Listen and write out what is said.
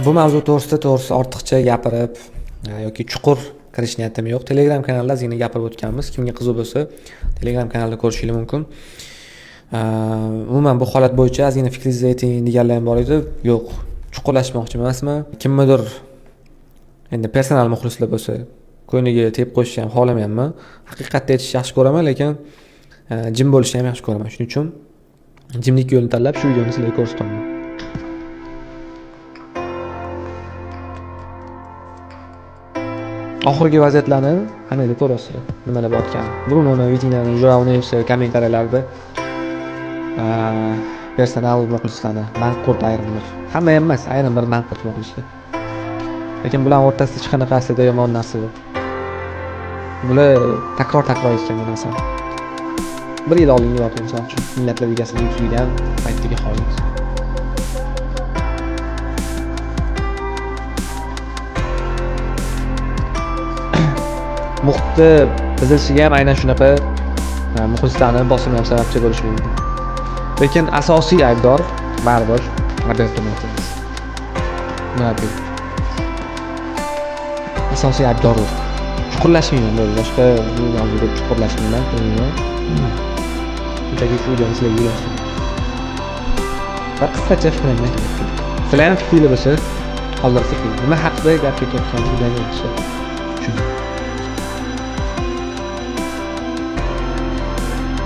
Bu mavzu to'g'risida ortiqcha gapirib yoki chuqur kirish niyatim yo'q. Telegram kanalda ozgina gapirib o'tganmiz. Kimga qiziq bo'lsa, Telegram kanalida ko'rishingiz mumkin. Umuman bu holat bo'yicha ozgina fikringizni ayting deganlar ham bor edi. Yo'q, chuqurlashmoqchi emasman. Kimnidir endi personal muxlislar bo'lsa, ko'ngliga tep qo'yishni ham xohlamayapman. Haqiqatni aytishni yaxshi ko'raman, lekin jim bo'lishni ham yaxshi ko'raman. Shuning uchun jimlik yo'lini tanlab shu videoni sizlarga ko'rsataman. Oxirgi vaziyatlarni qanday ko'rasizlar? Nimalar bo'layotgan? Brunoni videolarini jo'ravini esa kommentariyalarda personal muxlislarni manqurt ayrimlar. Hamma ham emas, ayrimlar manqurt muxlislar. Lekin bular o'rtasida hech qanaqa aslida yomon narsa yo'q. Bular takror aytgan narsa. 1 yil oldingi voqea misol uchun Millatlar Ligasining yutgan paytdagi holat. Muhitni buzilishiga ham aynan shunaqa muxlislarni bosim ham sababchi bo'lishi mumkin. Lekin asosiy aybdor baribir Roberto Martines. Murabbiy. Asosiy aybdor u. Chuqurlashmayman, boshqa bu mavzuda chuqurlashmayman. Bunchaki shu videoni sizlarga ulashdim. Va qisqacha fikrimni aytdim. Sizlar ham fikringiz bo'lsa, qoldirib nima haqida gap ketayotganini bilmayman.